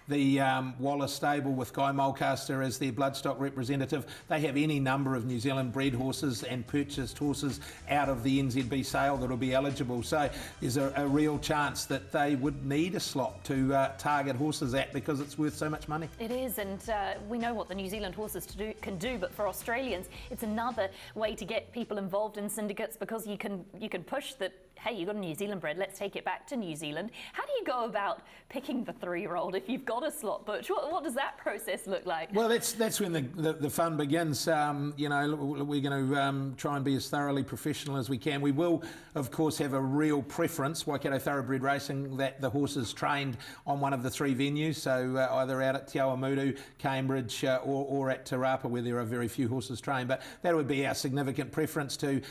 The Waller stable with Guy Mulcaster as their bloodstock representative, they have any number of New Zealand bred horses and purchased horses out of the NZB sale that will be eligible. So there's a real chance that they would need a slot to target horses at, because it's worth so much money. It is, and we know what the New Zealand horses can do, but for Australians, it's another way to get people involved in syndicates, because you can push that. Hey, you've got a New Zealand bred, let's take it back to New Zealand. How do you go about picking the 3-year-old if you've got a slot, Butch? What does that process look like? Well, that's when the fun begins. You know, we're going to try and be as thoroughly professional as we can. We will, of course, have a real preference, Waikato Thoroughbred Racing, that the horse is trained on one of the 3 venues, so either out at Te Awamutu, Cambridge, or at Te Rapa, where there are very few horses trained. But that would be our significant preference, to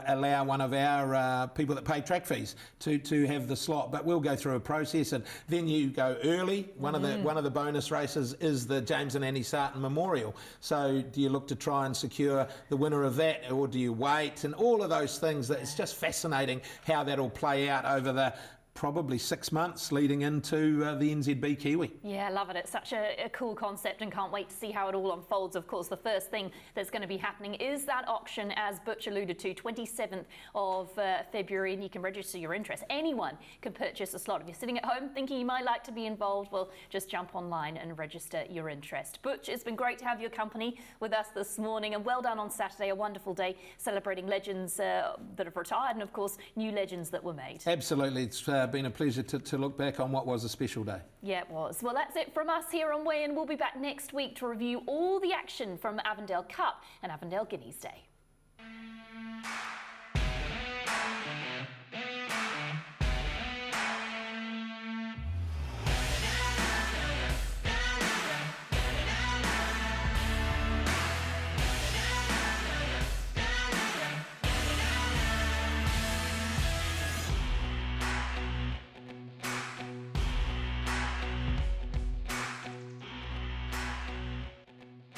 allow one of our people that pay track fees to have the slot. But we'll go through a process, and then you go early. One of the bonus races is the James and Annie Sarton Memorial. So do you look to try and secure the winner of that, or do you wait? And all of those things, that it's just fascinating how that'll play out over the probably 6 months leading into the NZB Kiwi. Yeah, I love it. It's such a cool concept, and can't wait to see how it all unfolds. Of course, the first thing that's going to be happening is that auction, as Butch alluded to, 27th of February, and you can register your interest. Anyone can purchase a slot. If you're sitting at home thinking you might like to be involved, well, just jump online and register your interest. Butch, it's been great to have your company with us this morning, and well done on Saturday. A wonderful day celebrating legends that have retired, and of course, new legends that were made. Absolutely. It's been a pleasure to look back on what was a special day. Yeah, it was. Well, that's it from us here on Weigh In. We'll be back next week to review all the action from Avondale Cup and Avondale Guineas Day.